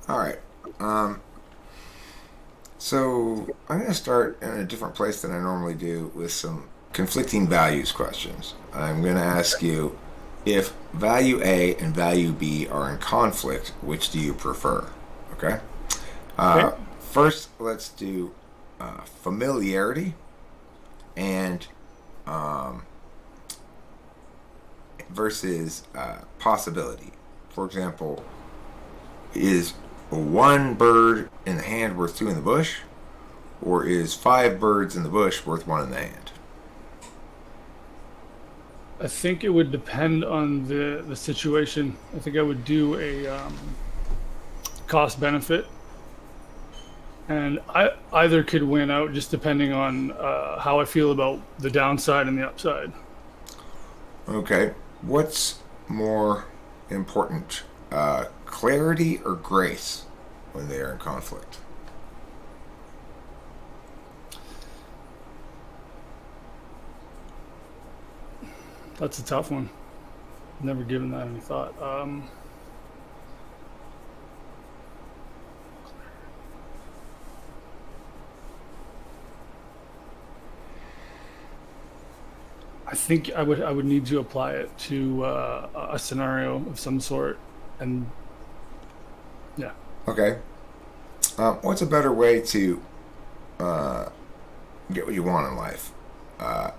All right. Um, so I'm going to start in a different place than I normally do with some conflicting values questions. I'm going to ask you if value A and value B are in conflict, which do you prefer? Okay. Okay. First, let's do familiarity and versus possibility. For example, is one bird in the hand worth two in the bush, or is five birds in the bush worth one in the hand? I think it would depend on the situation. I think I would do a cost benefit, and I either could win out just depending on how I feel about the downside and the upside. Okay, what's more important, clarity or grace when they are in conflict? That's a tough one. Never given that any thought. I think I would need to apply it to a scenario of some sort, and yeah, Okay, what's a better way to uh, get what you want in life? Uh,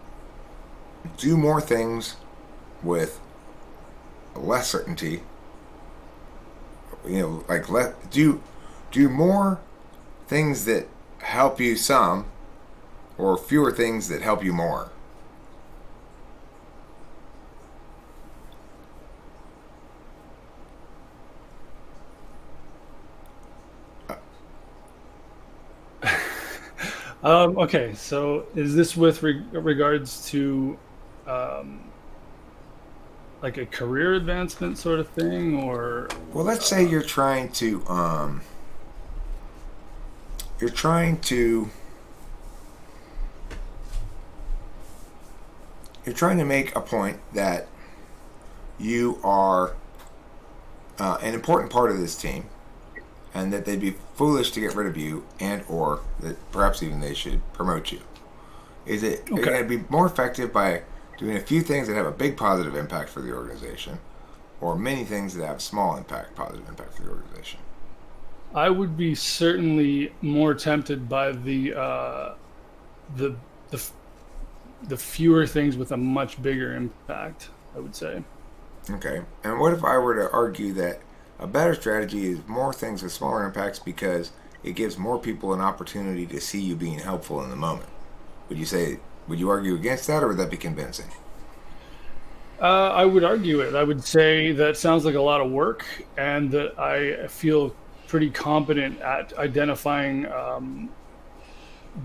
do more things with less certainty. Like do more things that help you some, or fewer things that help you more. Okay, so is this with regards to um, like a career advancement sort of thing, or Well, let's say you're trying to you're trying to make a point that you are an important part of this team, and that they'd be foolish to get rid of you, and or that perhaps even they should promote you. Is it are you okay? going to be more effective by doing a few things that have a big positive impact for the organization, or many things that have small impact, positive impact for the organization? I would be certainly more tempted by the the the fewer things with a much bigger impact. I would say. Okay. And what if I were to argue that a better strategy is more things with smaller impacts because it gives more people an opportunity to see you being helpful in the moment? Would you say, would you argue against that, or would that be convincing? I would argue it. I would say that sounds like a lot of work, and that I feel pretty competent at identifying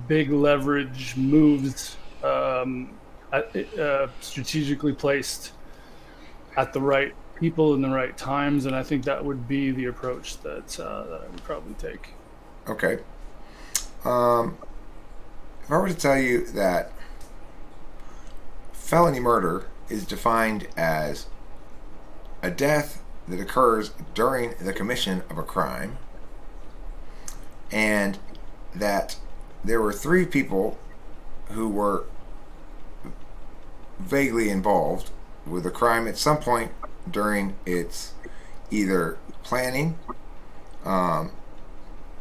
big leverage moves strategically placed at the right people in the right times, and I think that would be the approach that I would probably take. Okay. Um, if I were to tell you that felony murder is defined as a death that occurs during the commission of a crime, and that there were three people who were vaguely involved with the crime at some point during its either planning, um,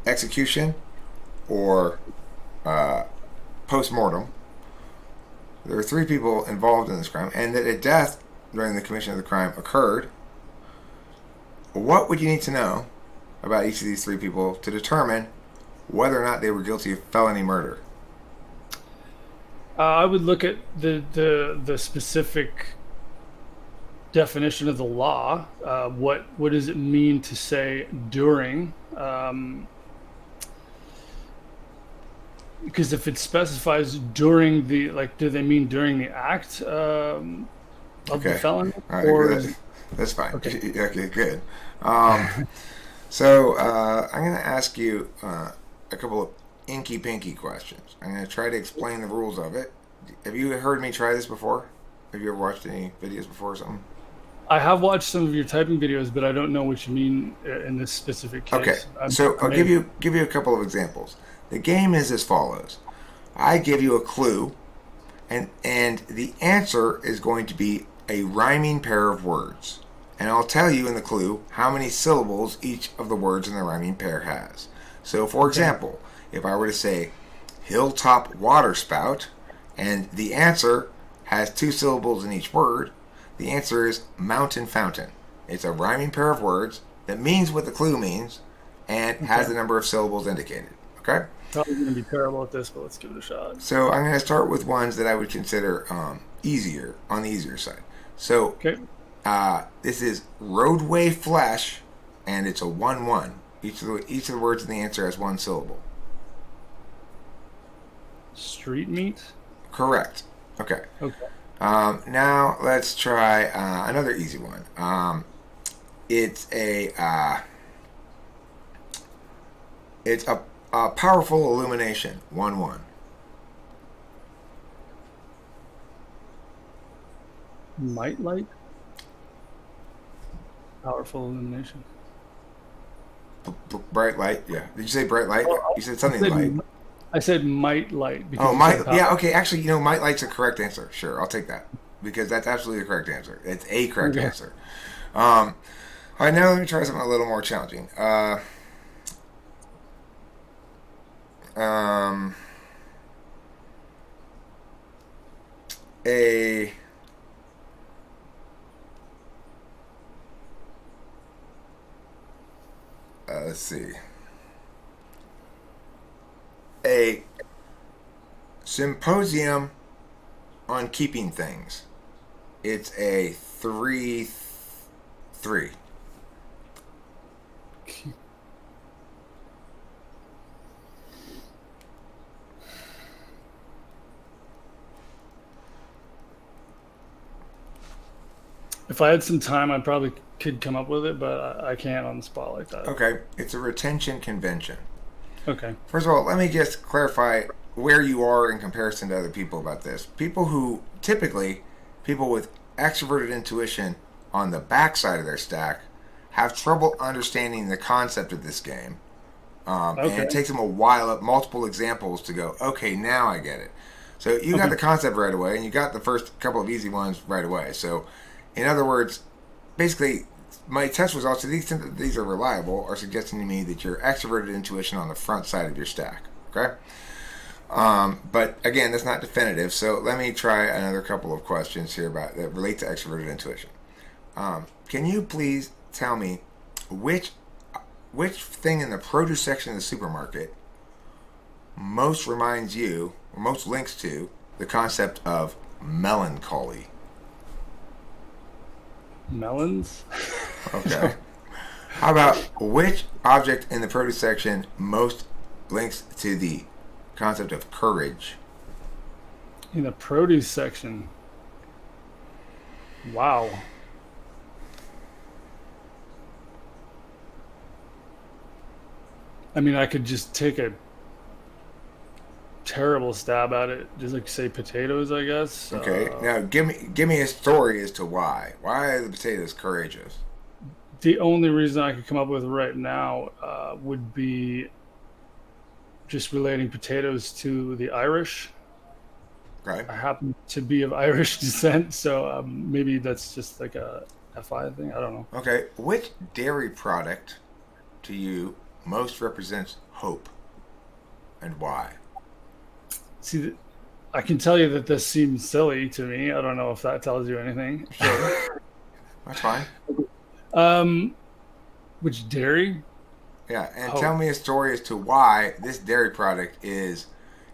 execution, or uh, post mortem. There were three people involved in this crime, and that a death during the commission of the crime occurred. What would you need to know about each of these three people to determine whether or not they were guilty of felony murder? I would look at the specific definition of the law. What does it mean to say during? Because if it specifies during the, like, do they mean during the act of the Okay, felony, all right, or good. is That's fine. okay? Okay, good. Um, so I'm going to ask you a couple of inky pinky questions. I'm going to try to explain the rules of it. Have you heard me try this before? Have you ever watched any videos before or something? I have watched some of your typing videos, but I don't know what you mean in this specific Okay, case. so I I'll may. give you a couple of examples. The game is as follows. I give you a clue, and the answer is going to be a rhyming pair of words. And I'll tell you in the clue how many syllables each of the words in the rhyming pair has. So, for Okay. example, if I were to say hilltop water spout, and the answer has two syllables in each word, the answer is mountain fountain. It's a rhyming pair of words that means what the clue means and has Okay. the number of syllables indicated. Okay? Probably going to be terrible at this, but let's give it a shot. So I'm going to start with ones that I would consider easier, on the easier side. So Okay. this is roadway flesh, and it's a 1-1. Each of the words in the answer has one syllable. Street meat. Correct. Okay. Okay. Now let's try another easy one. It's a powerful illumination. 1-1. Might light. Powerful illumination. Bright light. Yeah. Did you say bright light? Well, You said I something light. said, I said might light because Oh, you said might. power. Yeah. Okay. Actually, might light's a correct answer. Sure, I'll take that because that's absolutely the correct answer. It's a correct Okay. answer. All right. Now let me try something a little more challenging. Um, a let's see. A symposium on keeping things. It's a 3-3. If I had some time, I probably could come up with it, but I can't on the spot like that. Okay, it's a retention convention. Okay. First of all, let me just clarify where you are in comparison to other people about this. People with extroverted intuition on the backside of their stack have trouble understanding the concept of this game. And Okay. it takes them a while, multiple examples to go, okay, now I get it. So you got Okay. the concept right away, and you got the first couple of easy ones right away. So, in other words, basically, my test results, to the extent that these are reliable, are suggesting to me that you're extroverted intuition on the front side of your stack. Okay? But again, that's not definitive. So let me try another couple of questions here that relate to extroverted intuition. Can you please tell me which thing in the produce section of the supermarket most reminds you, or most links to, the concept of melancholy? Melons. Okay. How about which object in the produce section most links to the concept of courage? In the produce section. Wow. I mean, I could just take a terrible stab at it. Just like say potatoes, I guess. Okay. Now give me a story as to why. Why are the potatoes courageous? The only reason I could come up with right now would be just relating potatoes to the Irish. Okay. I happen to be of Irish descent, so maybe that's just like a FI thing. I don't know. Okay. Which dairy product to you most represents hope, and why? See, I can tell you that this seems silly to me. I don't know if that tells you anything. Sure. That's fine. Um, which dairy? Yeah, and Hope. tell me a story as to why this dairy product is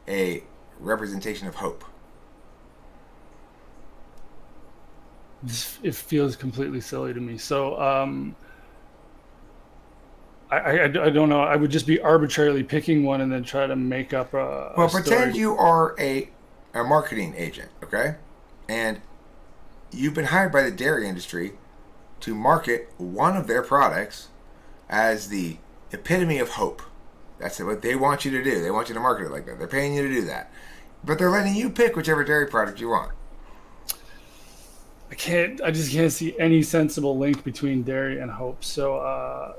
a representation of hope. It feels completely silly to me. So I don't know. I would just be arbitrarily picking one and then try to make up a Well, story. pretend you are a marketing agent, okay? And you've been hired by the dairy industry to market one of their products as the epitome of hope. That's what they want you to do. They want you to market it like that. They're paying you to do that. But they're letting you pick whichever dairy product you want. I just can't see any sensible link between dairy and hope. So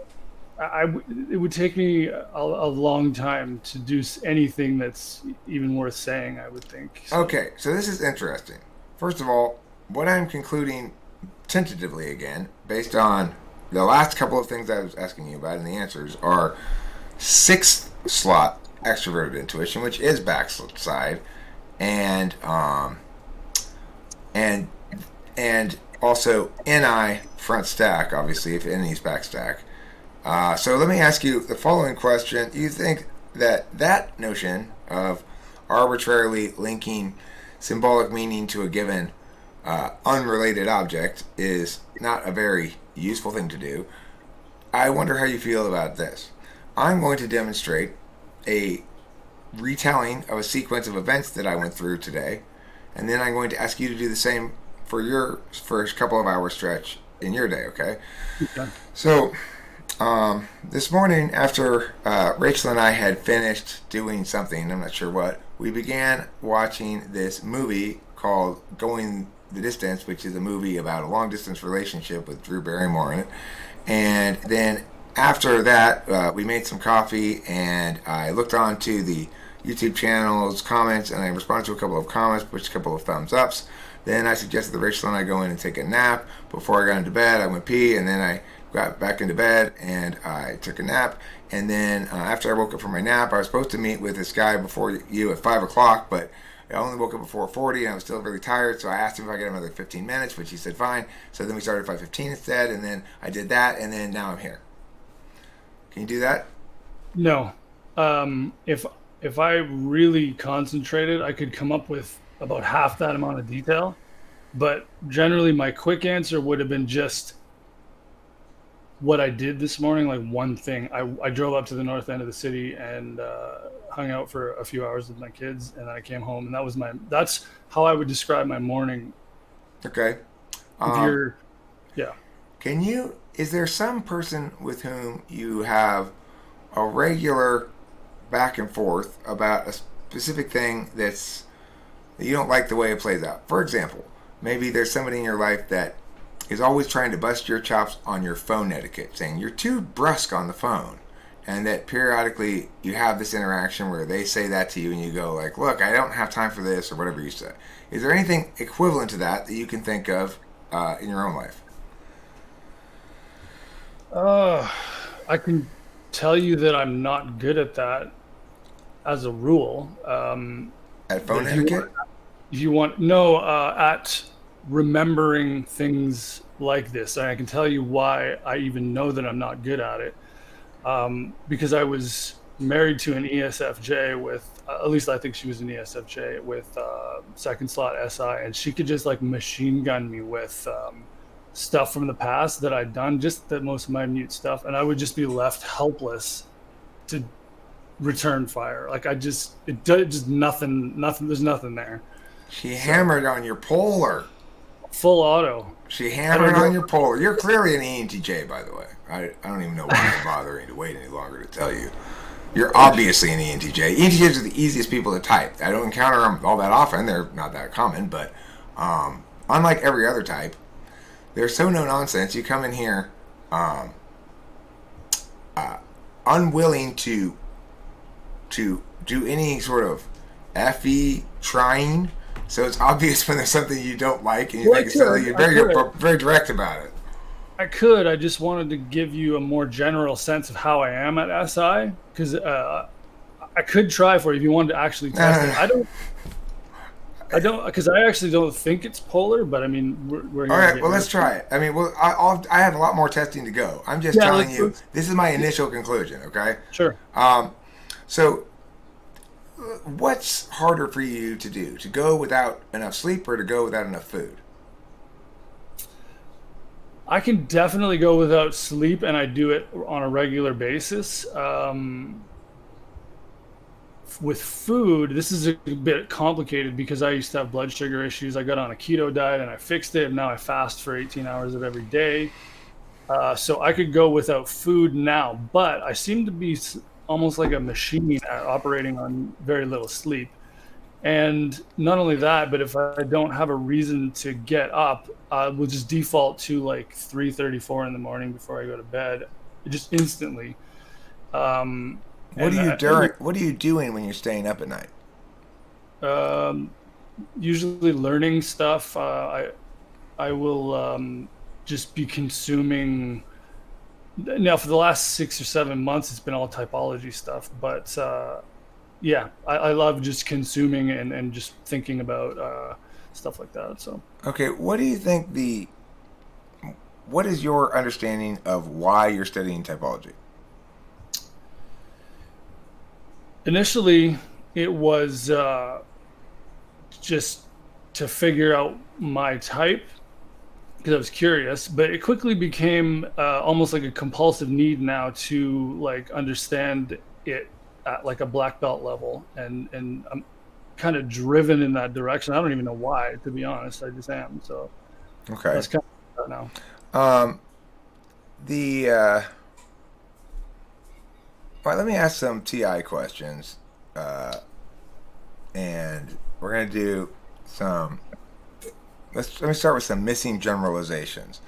it would take me a long time to do anything that's even worth saying, I would think. So, Okay, so this is interesting. First of all, what I'm concluding tentatively again, based on the last couple of things I was asking you about and the answers, are sixth slot extroverted intuition, which is backside, and and and also NI front stack, obviously if NI is back stack. So let me ask you the following question: do you think that that notion of arbitrarily linking symbolic meaning to a given unrelated object is not a very useful thing to do? I wonder how you feel about this. I'm going to demonstrate a retelling of a sequence of events that I went through today, and then I'm going to ask you to do the same for your first couple of hour stretch in your day, okay? okay. So, this morning, after Rachel and I had finished doing something, I'm not sure what, we began watching this movie called Going the Distance, which is a movie about a long distance relationship with Drew Barrymore in it. And then after that, we made some coffee, and I looked on to the YouTube channel's comments, and I responded to a couple of comments, which a couple of thumbs ups. Then I suggested that Rachel and I go in and take a nap. Before I got into bed, I went pee, and then I got back into bed and I took a nap. And then after I woke up from my nap, I was supposed to meet with this guy before you at 5 o'clock, but I only woke up at 4:40 and I was still really tired, so I asked him if I get another 15 minutes, which he said fine. So then we started at 5:15 instead, and then I did that, and then now I'm here. Can you do that? No. If I really concentrated, I could come up with about half that amount of detail. But generally, my quick answer would have been just what I did this morning, like one thing. I drove up to the north end of the city and hung out for a few hours with my kids, and then I came home, and that's how I would describe my morning. Okay. If you're, yeah. Is there some person with whom you have a regular back and forth about a specific thing that you don't like the way it plays out? For example, maybe there's somebody in your life that is always trying to bust your chops on your phone etiquette, saying you're too brusque on the phone, and that periodically you have this interaction where they say that to you and you go like, look, I don't have time for this, or whatever you say. Is there anything equivalent to that you can think of in your own life? I can tell you that I'm not good at that as a rule. At phone If etiquette? you want, no, at remembering things like this, and I can tell you why I even know that I'm not good at it. Because I was married to an ESFJ with, at least I think she was an ESFJ with second slot SI, and she could just like machine gun me with stuff from the past that I'd done, just the most minute stuff, and I would just be left helpless to return fire. Like just nothing. There's nothing there. She hammered on your polar. Full auto. She hammered on your polar. You're clearly an ENTJ, by the way. I don't even know why I'm bothering to wait any longer to tell you. You're obviously an ENTJ. ENTJs are the easiest people to type. I don't encounter them all that often. They're not that common, but unlike every other type, they're so no nonsense. You come in here unwilling to do any sort of FE trying. So it's obvious when there's something you don't like and you think it's silly. You're very direct about it. I just wanted to give you a more general sense of how I am at SI, because I could try for you if you wanted to actually test it. I don't, because I actually don't think it's polar, but I mean, we're all right. Well, let's try it. I mean, I have a lot more testing to go. I'm just telling you, this is my initial conclusion. Okay. Sure. So, what's harder for you to do? To go without enough sleep, or to go without enough food? I can definitely go without sleep, and I do it on a regular basis. With food, this is a bit complicated because I used to have blood sugar issues. I got on a keto diet and I fixed it, and now I fast for 18 hours of every day. So I could go without food now, but I seem to be almost like a machine operating on very little sleep. And not only that, but if I don't have a reason to get up, I will just default to like 3:34 in the morning before I go to bed, just instantly. Um, What are and you I, during? What are you doing when you're staying up at night? um, usually learning stuff. I will just be consuming. Now, for the last 6 or 7 months, it's been all typology stuff. But yeah, I love just consuming and just thinking about stuff like that. So Okay, what do you think what is your understanding of why you're studying typology? initially, it was just to figure out my type because I was curious, but it quickly became almost like a compulsive need now to like understand it at like a black belt level, and I'm kind of driven in that direction. I don't even know why, to be honest. I just am. So Okay. that's kind of now. Um, the well, let me ask some TI questions, uh, and we're gonna do some. Let me start with some missing generalizations.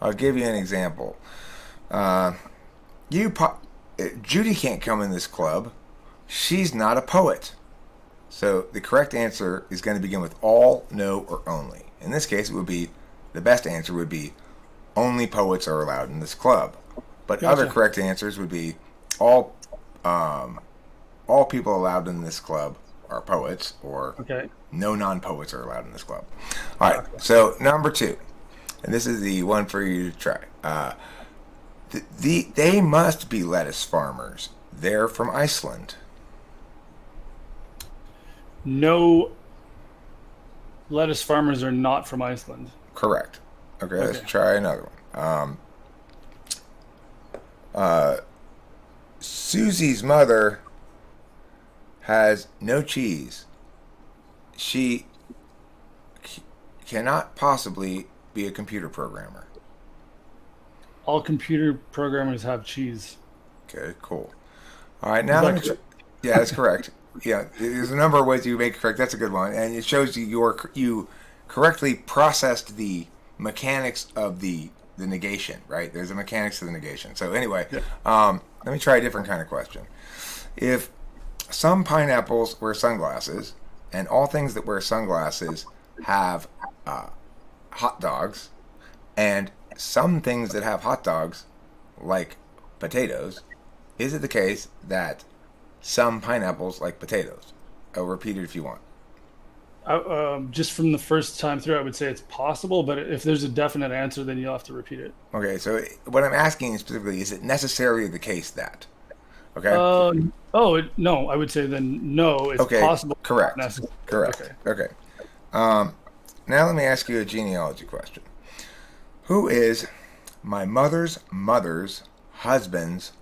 I'll give you an example. Uh, you, Judy can't come in this club. She's not a poet. So the correct answer is going to begin with all, no, or only. In this case, it would be the best answer would be only poets are allowed in this club. But other Gotcha. correct answers would be all um, all people allowed in this club are poets, or Okay. no non-poets are allowed in this club. All right. Gotcha. So number two, and this is the one for you to try. They must be lettuce farmers. They're from Iceland. No, lettuce farmers are not from Iceland. Correct. Okay, let's Okay. try another one. Uh, Susie's mother has no cheese. She cannot possibly be a computer programmer. All computer programmers have cheese. Okay, cool. All right, Is now let that me. correct? Yeah, that's correct. Yeah, there's a number of ways you make it correct. That's a good one, and it shows you correctly processed the mechanics of the negation. Right? There's a mechanics of the negation. So anyway, Yeah. let me try a different kind of question. If some pineapples wear sunglasses, and all things that wear sunglasses have uh, hot dogs, and some things that have hot dogs, like potatoes, is it the case that some pineapples like potatoes? I'll repeat it if you want. Just from the first time through, I would say it's possible, but if there's a definite answer, then you'll have to repeat it. Okay, so what I'm asking specifically is it necessarily the case that? Okay? No, I would say then no, it's Okay, possible, not correct. necessary. Correct. Okay. Okay. Um, now let me ask you a genealogy question. Who is my mother's husband's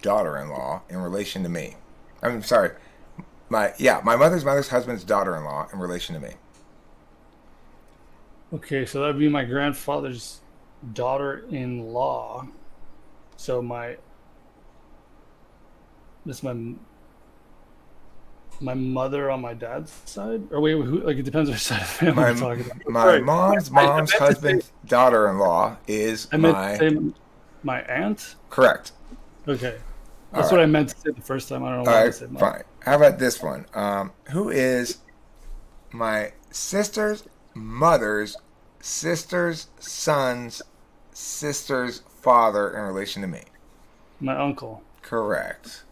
daughter-in-law in relation to me? I'm sorry. My mother's husband's daughter-in-law in relation to me. Okay, so that would be my grandfather's daughter-in-law. So this my mother on my dad's side, or wait, who? Like it depends which side of the family we're My talking about. my Sorry, I mom's meant to say husband's daughter-in-law is I meant to my say my aunt. correct. Okay, All that's what right. I meant to say the first time. I don't know All why I right. said mom. Fine. How about this one? Who is my sister's mother's sister's son's sister's father in relation to me? My uncle. Correct.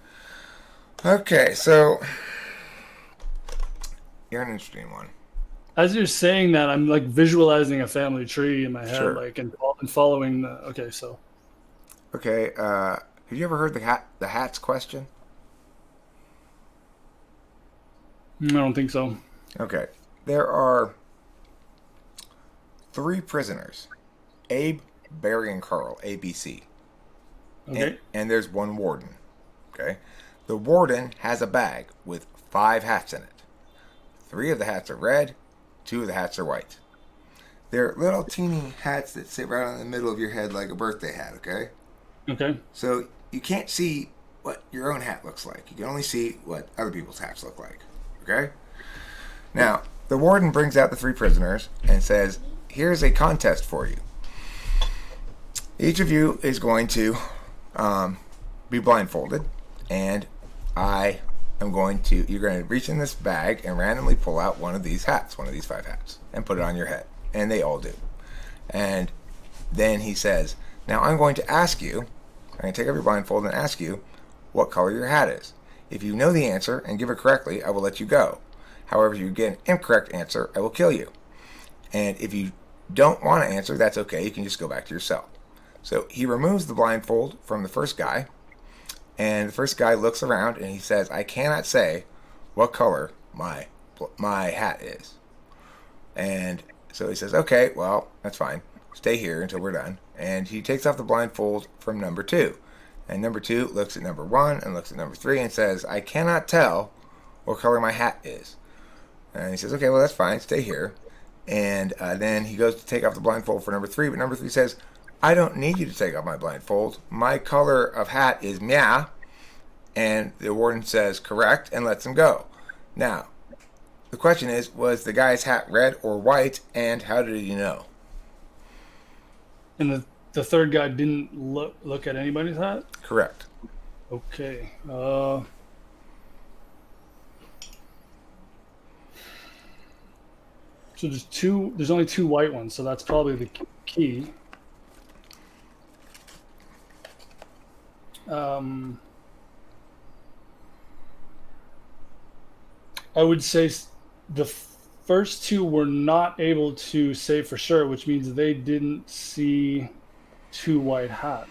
Okay, so you're an interesting one. As you're saying that, I'm like visualizing a family tree in my head, Sure. like and following the. Okay, so Okay. Have you ever heard the hats question? I don't think so. Okay. There are three prisoners: Abe, Barry, and Carl. ABC. Okay, And there's one warden. Okay. The warden has a bag with 5 hats in it. 3 of the hats are red. 2 of the hats are white. They're little teeny hats that sit right in the middle of your head like a birthday hat. Okay. okay, So you can't see what your own hat looks like. You can only see what other people's hats look like. Okay? Now, the warden brings out the 3 prisoners and says, here's a contest for you. Each of you is going to be blindfolded, and you're going to reach in this bag and randomly pull out one of these hats, one of these 5 hats, and put it on your head. And they all do. And then he says, now I'm going to take off your blindfold and ask you what color your hat is. If you know the answer and give it correctly, I will let you go. However, if you get an incorrect answer, I will kill you. And if you don't want to answer, that's okay. You can just go back to your cell. So he removes the blindfold from the first guy, and the first guy looks around and he says, I cannot say what color my hat is. And so he says, okay, well, that's fine. Stay here until we're done. And he takes off the blindfold from number 2. And number 2 looks at number 1 and looks at number 3 and says, I cannot tell what color my hat is. And he says, okay, well, that's fine. Stay here. And then he goes to take off the blindfold for number 3. But number 3 says, I don't need you to take off my blindfold. My color of hat is meh. And the warden says, correct, and lets him go. Now, the question is, was the guy's hat red or white, and how did he know? And the third guy didn't look at anybody's hat? Correct. Okay. So there's only 2 white ones, so that's probably the key. I would say the first 2 were not able to say for sure, which means they didn't see 2 white hats.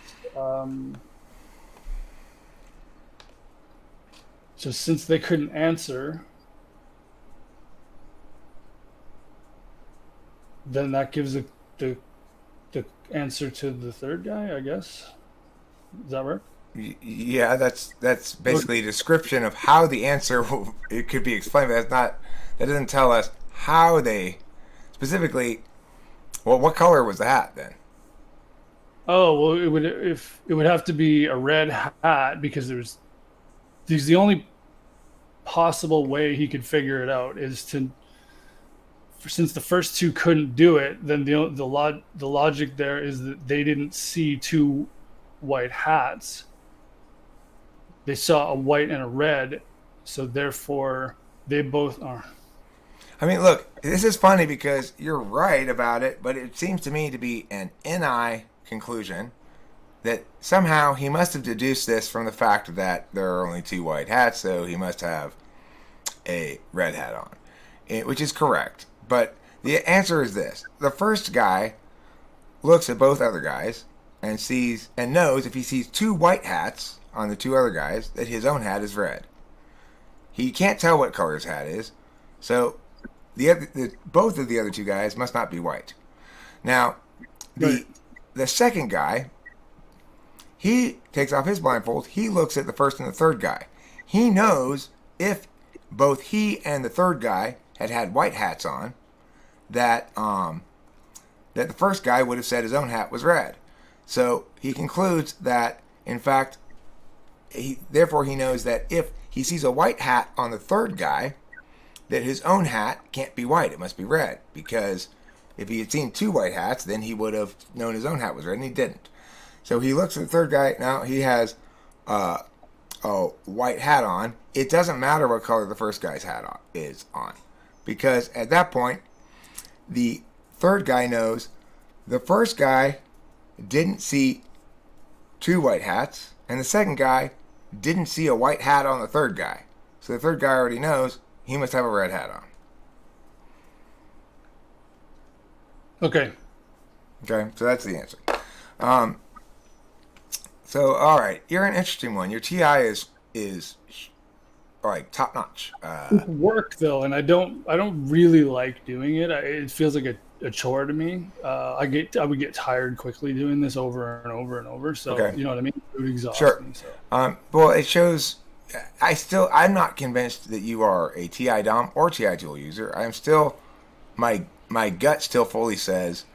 So since they couldn't answer, then that gives the answer to the third guy, I guess. Does that work? Yeah, that's basically a description of how the answer it could be explained, but that doesn't tell us how they specifically. Well, what color was the hat then? Oh well, it would have to be a red hat because there's the only possible way he could figure it out is since the first 2 couldn't do it, then the logic there is that they didn't see 2 white hats. They saw a white and a red, so therefore they both are. I mean, look, this is funny because you're right about it, but it seems to me to be an NI conclusion that somehow he must have deduced this from the fact that there are only 2 white hats, so he must have a red hat on, which is correct. But the answer is this. The first guy looks at both other guys and knows if he sees 2 white hats on the 2 other guys that his own hat is red. He can't tell what color his hat is, so both of the other 2 guys must not be white. Now, the second guy, he takes off his blindfold. He looks at the first and the third guy. He knows if both he and the third guy had white hats on, that the first guy would have said his own hat was red. So he concludes that, in fact, therefore he knows that if he sees a white hat on the third guy, that his own hat can't be white. It must be red, because if he had seen 2 white hats, then he would have known his own hat was red, and he didn't. So he looks at the third guy. Now he has a white hat on. It doesn't matter what color the first guy's hat is on, because at that point, the third guy knows the first guy didn't see 2 white hats, and the second guy didn't see a white hat on the third guy. So the third guy already knows he must have a red hat on. Okay. Okay, so that's the answer. So, all right, you're an interesting one. Your TI is like top notch. Work though, and I don't really like doing it. It feels like a chore to me. I would get tired quickly doing this over and over and over. So okay. You know what I mean? It would exhaust me. So. Well, it shows. I'm not convinced that you are a TI DOM or TI tool user. I'm still, my gut still fully says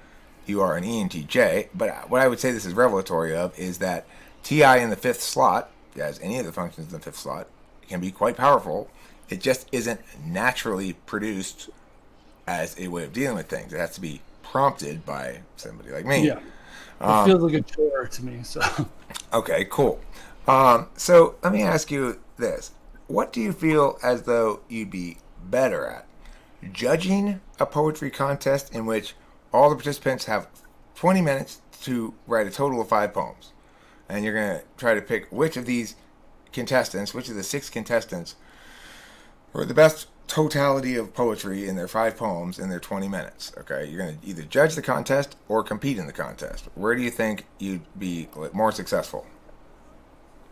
you are an ENTJ. But what I would say this is revelatory of is that TI in the 5th slot, as any of the functions in the 5th slot, can be quite powerful it just isn't naturally produced as a way of dealing with things. It has to be prompted by somebody like me. Yeah, it feels like a chore to me. So, Okay, cool. So let me ask you this. What do you feel as though you'd be better at? Judging a poetry contest in which all the participants have 20 minutes to write a total of 5 poems. And you're going to try to pick which of these contestants, which of the 6 contestants, were the best totality of poetry in their 5 poems in their 20 minutes. Okay, you're going to either judge the contest or compete in the contest. Where do you think you'd be more successful?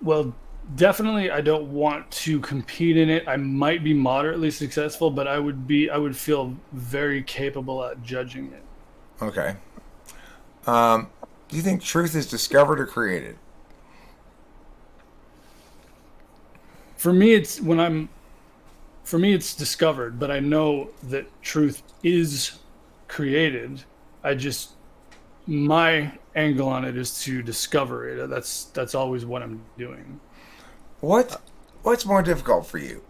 well, definitely, I don't want to compete in it. I might be moderately successful, but I would feel very capable at judging it. Okay. Do you think truth is discovered or created? For me, it's when I'm for me it's discovered, but I know that truth is created. I just my angle on it is to discover it. That's always what I'm doing. What What's more difficult for you?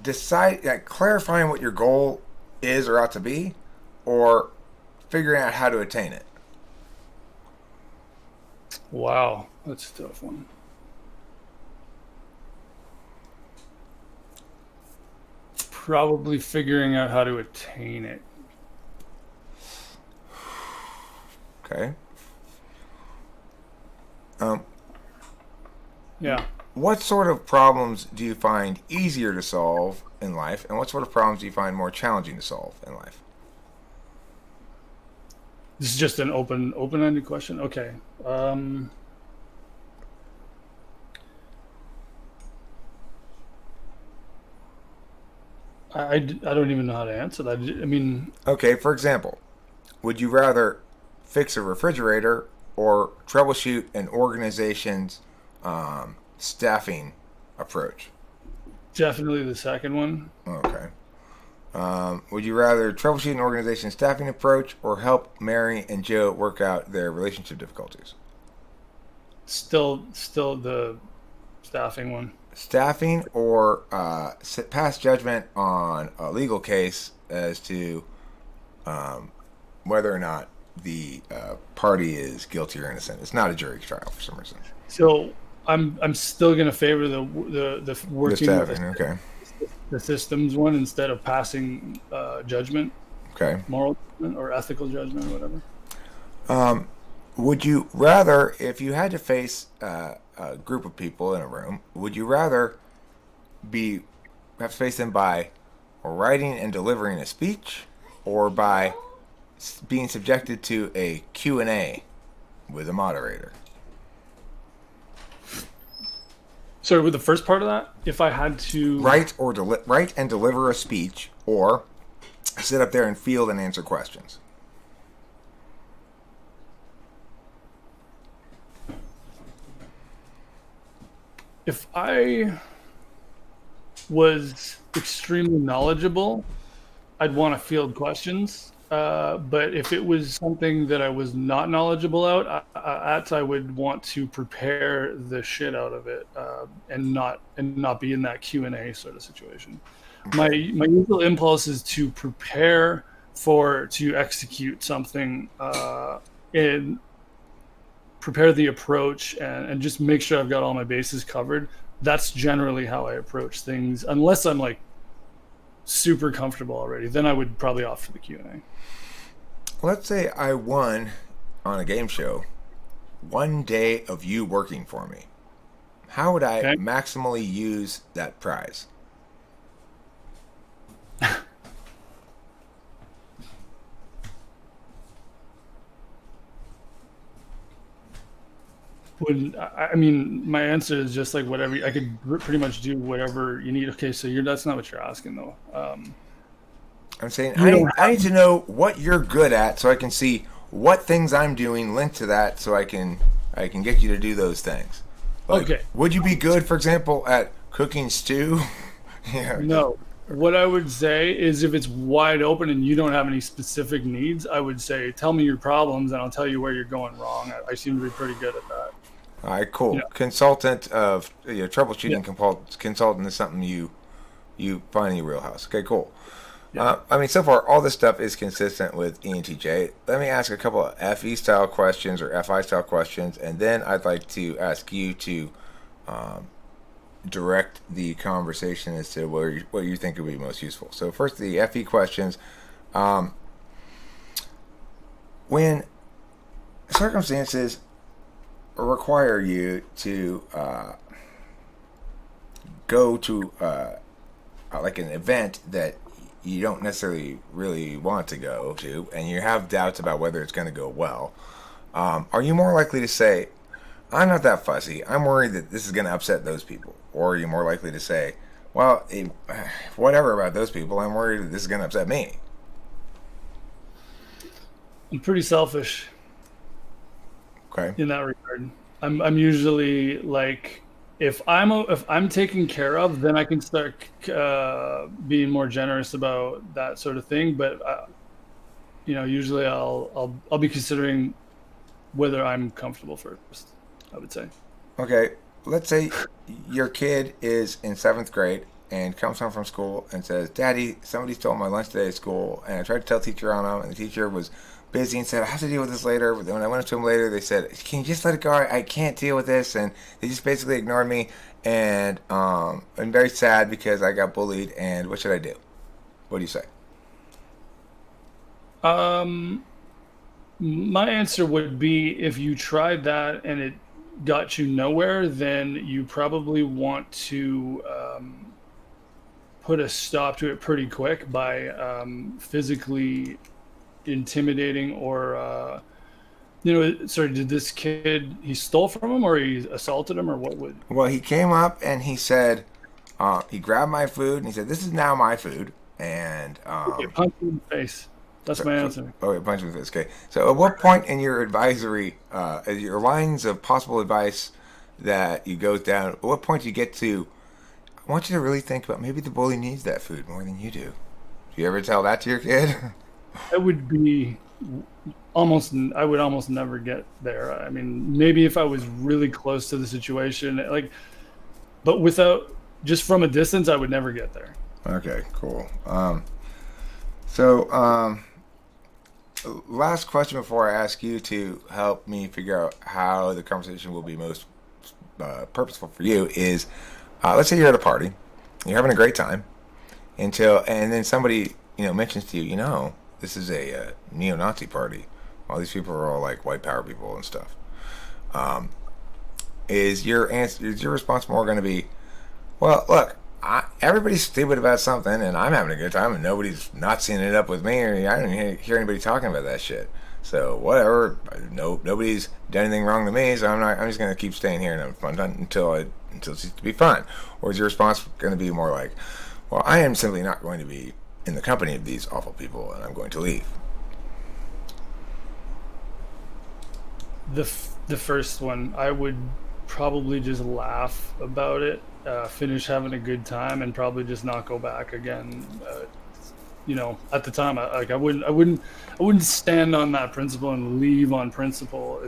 Decide, like, clarifying what your goal is or ought to be, or figuring out how to attain it. Wow, that's a tough one. Probably figuring out how to attain it. Okay. Um, Yeah. what sort of problems do you find easier to solve in life, and what sort of problems do you find more challenging to solve in life? This is just an open-ended question. Okay. I don't even know how to answer that. I mean, Okay, for example, would you rather fix a refrigerator or troubleshoot an organization's staffing approach? definitely the second one. Okay. Would you rather troubleshoot an organization's staffing approach or help Mary and Joe work out their relationship difficulties? Still the staffing one. Staffing or pass judgment on a legal case as to whether or not the party is guilty or innocent. It's not a jury trial for some reason. So I'm still gonna favor the The working with staffing, okay. the systems one instead of passing judgment, Okay. moral judgment or ethical judgment or whatever. Would you rather, if you had to face a group of people in a room, would you rather be have to face them by writing and delivering a speech, or by being subjected to a Q&A with a moderator? Sorry, with the first part of that, if I had to, Write and deliver a speech, or sit up there and field and answer questions. if I was extremely knowledgeable, I'd want to field questions. But if it was something that I was not knowledgeable I would want to prepare the shit out of it, and not be in that Q&A sort of situation. My usual impulse is to prepare to execute something, and prepare the approach, and just make sure I've got all my bases covered. That's generally how I approach things, unless I'm like super comfortable already. Then I would probably opt for the Q&A. Let's say I won on a game show 1 day of you working for me. How would I Okay. maximally use that prize? I mean, my answer is just like whatever. I could pretty much do whatever you need. Okay, so that's not what you're asking though. I'm saying You don't I need to know what you're good at so I can see what things I'm doing linked to that, so I can get you to do those things. Like, Okay. would you be good, for example, at cooking stew? Yeah. No. What I would say is if it's wide open and you don't have any specific needs, I would say, tell me your problems and I'll tell you where you're going wrong. I seem to be pretty good at that. All right, cool. Yeah. Consultant of troubleshooting Yeah. consultant is something you you find your wheelhouse. Okay, cool. Yeah. I mean, so far, all this stuff is consistent with ENTJ. Let me ask a couple of FE style questions or FI style questions, and then I'd like to ask you to direct the conversation as to what you think would be most useful. So, first, the FE questions. When circumstances require you to go to like an event that you don't necessarily really want to go to, and you have doubts about whether it's going to go well, are you more likely to say, I'm not that fussy, I'm worried that this is going to upset those people? Or are you more likely to say, well, whatever about those people, I'm worried that this is going to upset me? I'm pretty selfish Okay. in that regard. I'm usually like, if I'm taken care of, then I can start being more generous about that sort of thing. But usually I'll be considering whether I'm comfortable first, I would say. Okay, let's say your kid is in seventh grade and comes home from school and says, Daddy, somebody stole my lunch today at school, and I tried to tell teacher on him, and the teacher was busy and said, I have to deal with this later. But then when I went up to him later, they said, can you just let it go? I can't deal with this. And they just basically ignored me, and I'm very sad because I got bullied, and what should I do? What do you say? Um, my answer would be, if you tried that and it got you nowhere, then you probably want to put a stop to it pretty quick by physically intimidating or sorry, did this kid, he stole from him or he assaulted him, or what would? Well, he came up and he said, he grabbed my food and he said, this is now my food. And Okay, punch him in the face. That's my answer. oh, wait, punch me in the face. Okay. So, at what point in your advisory, your lines of possible advice that you go down, at what point do you get to? I want you to really think about, maybe the bully needs that food more than you do. Do you ever tell that to your kid? That would be I would almost never get there. I mean, maybe if I was really close to the situation, like, but without, just from a distance, I would never get there. Okay, cool. So, last question before I ask you to help me figure out how the conversation will be most purposeful for you is, let's say you're at a party, you're having a great time, and then somebody mentions to you, this is a neo-Nazi party. All these people are all like white power people and stuff. Is your response more going to be, well, look, everybody's stupid about something, and I'm having a good time, and nobody's not seeing it up with me, or I don't hear anybody talking about that shit. So whatever, nobody's done anything wrong to me, so I'm just gonna keep staying here and having fun until it ceases to be fun. Or is your response going to be more like, well, I am simply not going to be in the company of these awful people, and I'm going to leave? The first one, I would probably just laugh about it, finish having a good time, and probably just not go back again. At the time, I wouldn't stand on that principle and leave on principle.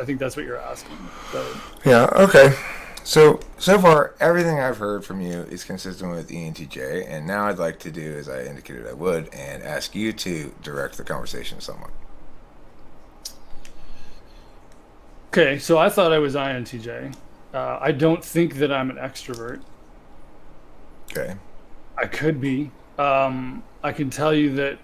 I think that's what you're asking. So, yeah. Okay. So far, everything I've heard from you is consistent with ENTJ, and now I'd like to do as I indicated I would, and ask you to direct the conversation somewhat. okay, so I thought I was INTJ. I don't think that I'm an extrovert. Okay. I could be. I can tell you that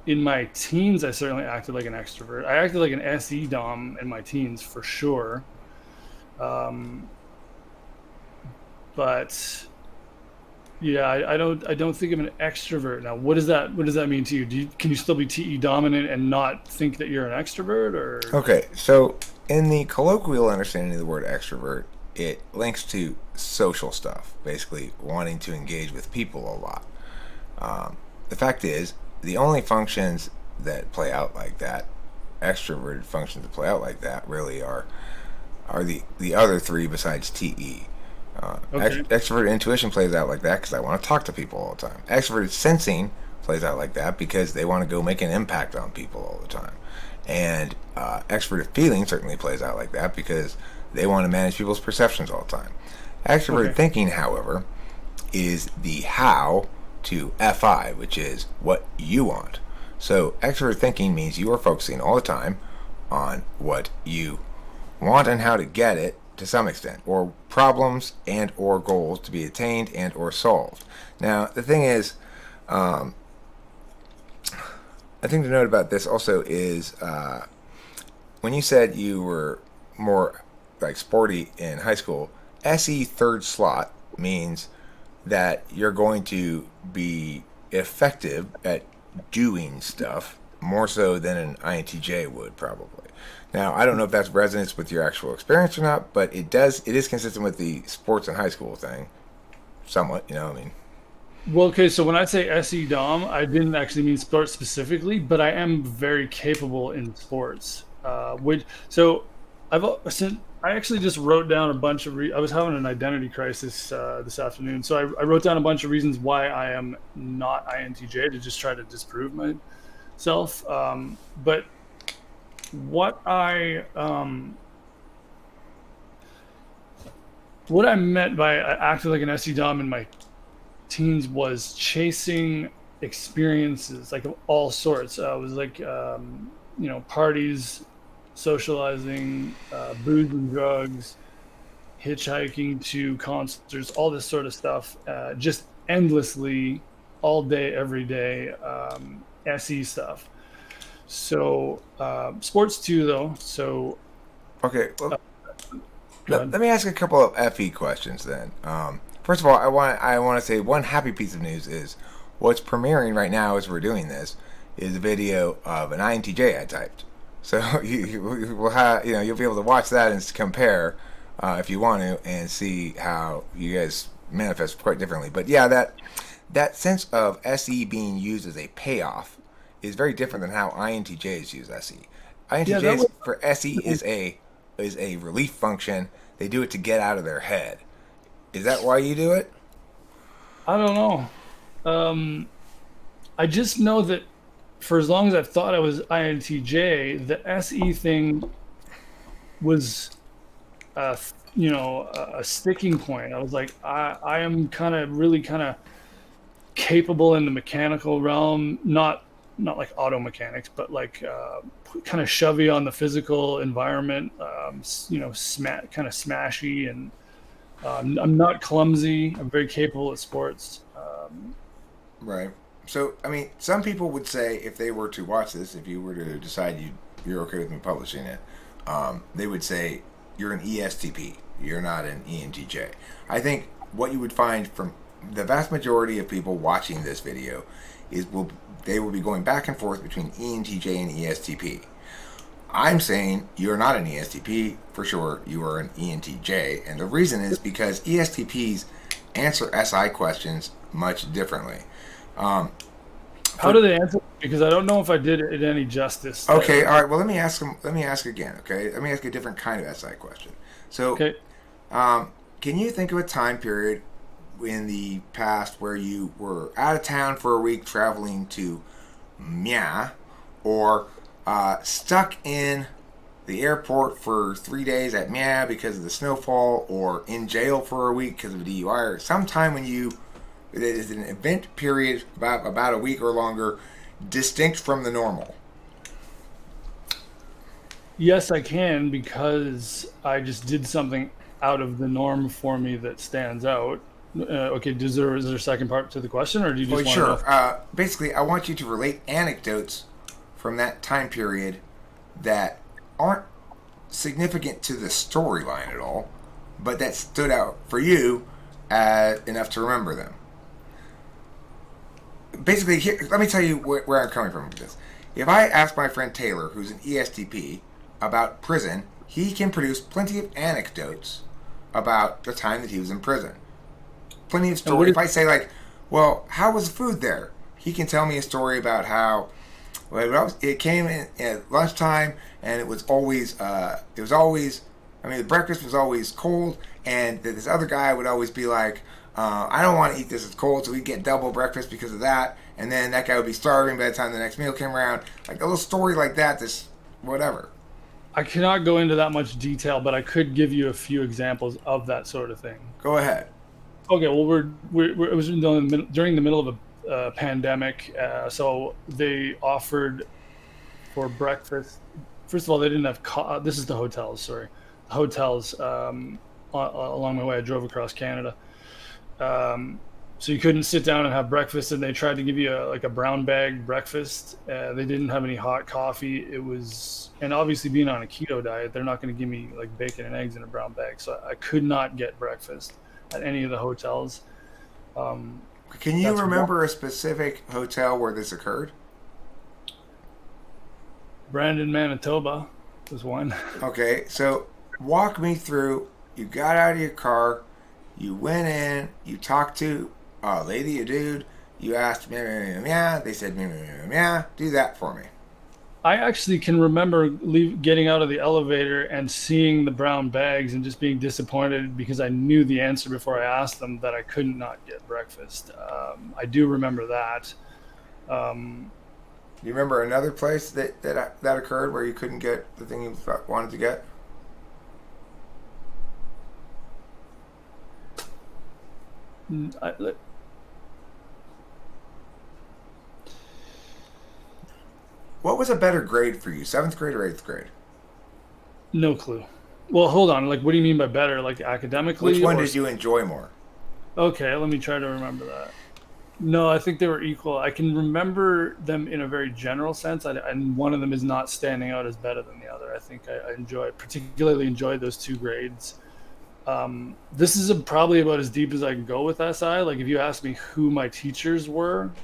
in my teens, I certainly acted like an extrovert. I acted like an SE dom in my teens for sure. But yeah, I don't think I'm an extrovert. Now, what does that mean to you? Can you still be TE dominant and not think that you're an extrovert, or? Okay, so in the colloquial understanding of the word extrovert, it links to social stuff, basically wanting to engage with people a lot. The fact is, the only functions that play out like that, extroverted functions that play out like that, really are the other three besides TE. Okay. Extroverted intuition plays out like that because I want to talk to people all the time. Extroverted sensing plays out like that because they want to go make an impact on people all the time. And extroverted feeling certainly plays out like that because they want to manage people's perceptions all the time. Extroverted thinking, however, is the how to FI, which is what you want. So extrovert thinking means you are focusing all the time on what you want and how to get it to some extent, or problems and or goals to be attained and or solved. Now, the thing is, I think to note about this also is when you said you were more like sporty in high school, SE third slot means that you're going to be effective at doing stuff more so than an INTJ would probably. Now, I don't know if that's resonance with your actual experience or not, but it is consistent with the sports in high school thing. Somewhat, I mean. Well, okay, so when I say SE Dom, I didn't actually mean sports specifically, but I am very capable in sports. Which so since I actually just wrote down a bunch of. I was having an identity crisis this afternoon, so I wrote down a bunch of reasons why I am not INTJ to just try to disprove myself. But what what I meant by acting like an SE Dom in my teens was chasing experiences like of all sorts. It was like parties, socializing, booze and drugs, hitchhiking to concerts, all this sort of stuff, just endlessly, all day, every day, SE stuff. So sports too, though. So Okay, well, let me ask a couple of FE questions then. First of all, I want to say one happy piece of news is what's premiering right now as we're doing this is a video of an INTJ I typed. So you will have you'll be able to watch that and compare if you want to and see how you guys manifest quite differently. But yeah, that sense of SE being used as a payoff is very different than how INTJs use SE. INTJs for SE is a relief function. They do it to get out of their head. Is that why you do it? I don't know. I just know that for as long as I've thought I was INTJ, the SE thing was, a sticking point. I was like, I am really kind of capable in the mechanical realm, not like auto mechanics, but like kind of shovey on the physical environment, kind of smashy, and I'm not clumsy. I'm very capable at sports. Right. So, I mean, some people would say if they were to watch this, if you were to decide you're okay with me publishing it, they would say you're an ESTP. You're not an ENTJ. I think what you would find from the vast majority of people watching this video is they will be going back and forth between ENTJ and ESTP. I'm saying you're not an ESTP for sure. You are an ENTJ, and the reason is because ESTPs answer SI questions much differently. How do they answer? Because I don't know if I did it any justice. Okay, all right. Well, let me ask them. Let me ask again. Okay, let me ask a different kind of SI question. So, Okay. can you think of a time period in the past where you were out of town for a week traveling to Mia, or stuck in the airport for 3 days at Mia because of the snowfall, or in jail for a week because of a DUI, or sometime when it is an event period about a week or longer, distinct from the normal? Yes, I can, because I just did something out of the norm for me that stands out. Okay, is there a second part to the question, or do you just want sure. to know? Basically, I want you to relate anecdotes from that time period that aren't significant to the storyline at all, but that stood out for you enough to remember them. Basically, let me tell you where I'm coming from with this. If I ask my friend Taylor, who's an ESTP, about prison, he can produce plenty of anecdotes about the time that he was in prison. Plenty of stories. If I say, like, well, how was the food there? He can tell me a story about how it came in at lunchtime, and it was always, the breakfast was always cold, and this other guy would always be like, I don't want to eat this, it's cold, so we'd get double breakfast because of that, and then that guy would be starving by the time the next meal came around. Like a little story like that, this whatever. I cannot go into that much detail, but I could give you a few examples of that sort of thing. Go ahead. Okay, well, it was during the middle of a pandemic, so they offered for breakfast. First of all, they didn't have. This is the hotels. Sorry, hotels. Along my way, I drove across Canada, um, so you couldn't sit down and have breakfast. And they tried to give you like a brown bag breakfast. They didn't have any hot coffee. It was, and obviously being on a keto diet, they're not going to give me like bacon and eggs in a brown bag. So I could not get breakfast at any of the hotels. Um, Can you that's one. remember a specific hotel where this occurred? Brandon, Manitoba was one. Okay, so walk me through. You got out of your car, you went in, you talked to a lady, a dude, you asked, meow, meow, meow, meow. They said, meow, meow, meow, meow. Do that for me. I actually can remember getting out of the elevator and seeing the brown bags and just being disappointed because I knew the answer before I asked them that I couldn't not get breakfast. I do remember that. Um, You remember another place that occurred where you couldn't get the thing you wanted to get? I, What was a better grade for you, seventh grade or eighth grade? no clue. Well, hold on. Like, what do you mean by better? Like Which academically, one or did you enjoy more? okay? Let me try to remember that. No, I think they were equal. I can remember them in a very general sense, and one of them is not standing out as better than the other. I think I particularly enjoyed those two grades. This is probably about as deep as I can go with SI. Like, if you ask me who my teachers were,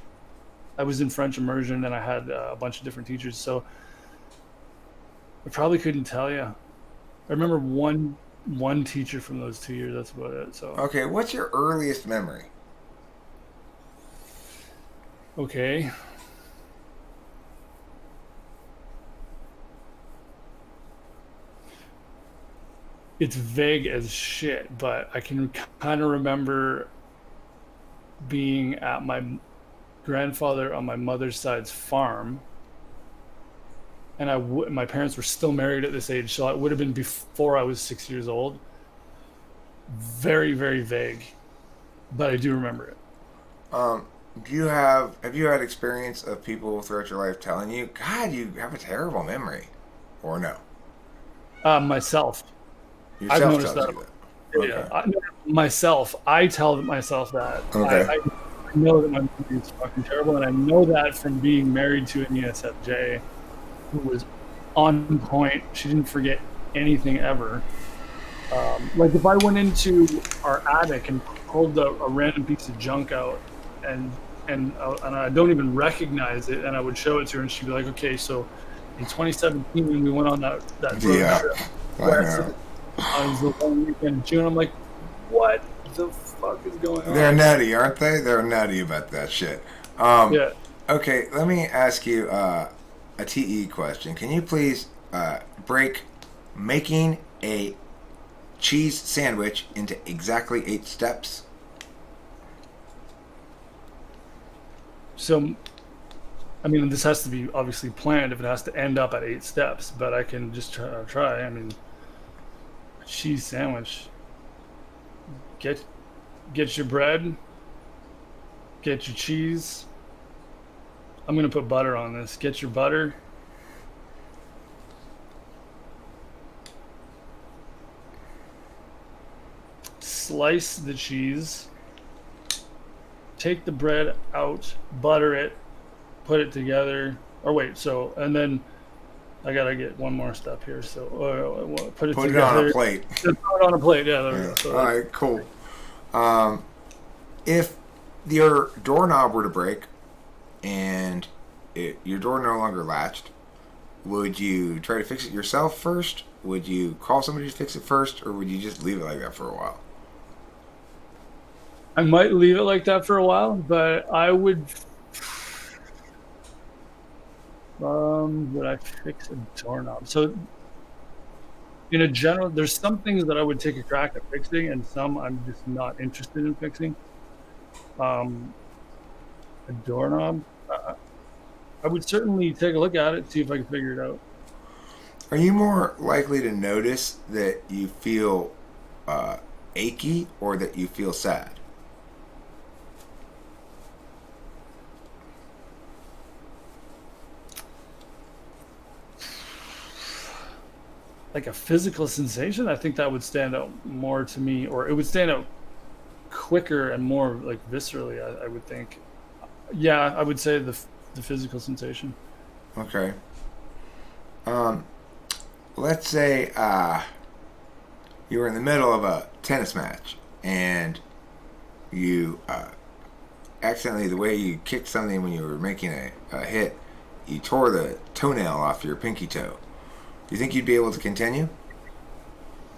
I was in French immersion and I had a bunch of different teachers, so I probably couldn't tell you. I remember one teacher from those 2 years. That's about it. So Okay, what's your earliest memory? okay, it's vague as shit, but I can kind of remember being at my grandfather on my mother's side's farm, and my parents were still married at this age, so it would have been before I was 6 years old. Very, very vague, but I do remember it. Um, have you had experience of people throughout your life telling you, God, you have a terrible memory, or no? Myself, I've Yourself noticed tells that. you that. Yeah, Okay. myself, I tell myself that. Okay. I know that my memory is fucking terrible, and I know that from being married to an ESFJ who was on point. She didn't forget anything ever. Like if I went into our attic and pulled a random piece of junk out and and I don't even recognize it, and I would show it to her, and she'd be like, "Okay, so in 2017 when we went on that road Yeah, trip I west of know. the, on the one weekend in June," I'm like, "What the fuck is going They're on?" nutty, aren't they? They're nutty about that shit. Um, Yeah. okay, let me ask you a TE question. Can you please break making a cheese sandwich into exactly 8 steps? So, I mean, this has to be obviously planned if it has to end up at 8 steps, but I can just try. I mean, cheese sandwich. Get get your bread, get your cheese. I'm gonna put butter on this. Get your butter, slice the cheese, take the bread out, butter it, put it together. Or wait, so and then I gotta get one more step here. So put it Put it on a together. plate. Just throw it on a plate. Yeah, there we Yeah. go. So All right, cool. Um, if your doorknob were to break and your door no longer latched, would you try to fix it yourself first? Would you call somebody to fix it first, or would you just leave it like that for a while? I might leave it like that for a while, but I would I fix a doorknob? So in a general, there's some things that I would take a crack at fixing, and some I'm just not interested in fixing. Um, a doorknob, I would certainly take a look at it, see if I can figure it out. Are you more likely to notice that you feel uh, achy or that you feel sad? like a physical sensation, I think that would stand out more to me, or it would stand out quicker and more like viscerally. I would think. Yeah, I would say the physical sensation. Okay. Um, let's say you were in the middle of a tennis match and you accidentally, the way you kicked something when you were making a hit, you tore the toenail off your pinky toe. Do you think you'd be able to continue?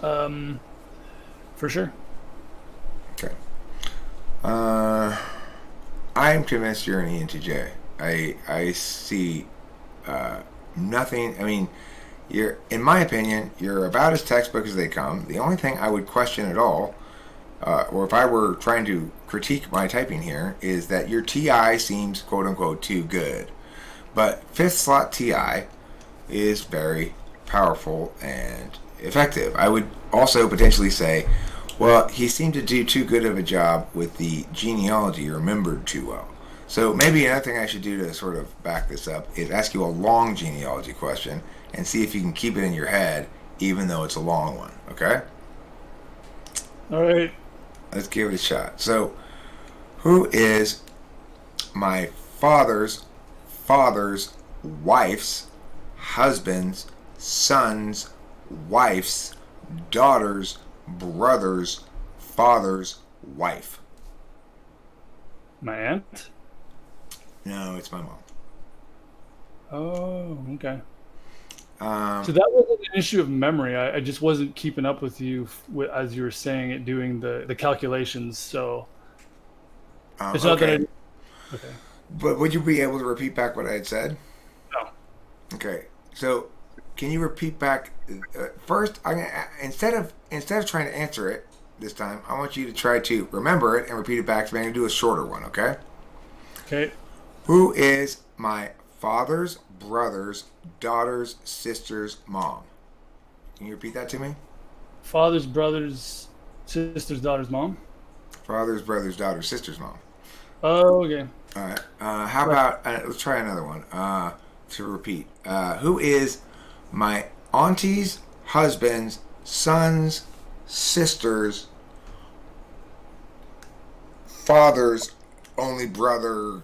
Um, for sure. Okay. Uh, I'm convinced you're an ENTJ. I see nothing. I mean, you're, in my opinion, you're about as textbook as they come. The only thing I would question at all, or if I were trying to critique my typing here, is that your TI seems quote unquote too good. But fifth slot TI is very powerful and effective. I would also potentially say, well, he seemed to do too good of a job with the genealogy, remembered too well. So maybe another thing I should do to sort of back this up is ask you a long genealogy question and see if you can keep it in your head even though it's a long one, okay? All right. Let's give it a shot. So, who is my father's wife's husband's son's wife's daughter's brother's father's wife? My aunt. No, it's my mom. Oh, okay. Um, So that wasn't an issue of memory. I just wasn't keeping up with you as you were saying it, doing the calculations. So it's not that okay. I. Okay. But would you be able to repeat back what I had said? No. Okay. So, can you repeat back first? Instead of trying to answer it this time, I want you to try to remember it and repeat it back to me. I'm gonna do a shorter one. Okay. Okay. Who is my father's brother's daughter's sister's mom? Can you repeat that to me? Father's brother's sister's daughter's mom. Father's brother's daughter's sister's mom. Oh, okay. All right. How Right. about let's try another one to repeat. Who is my auntie's husband's son's sister's father's only brother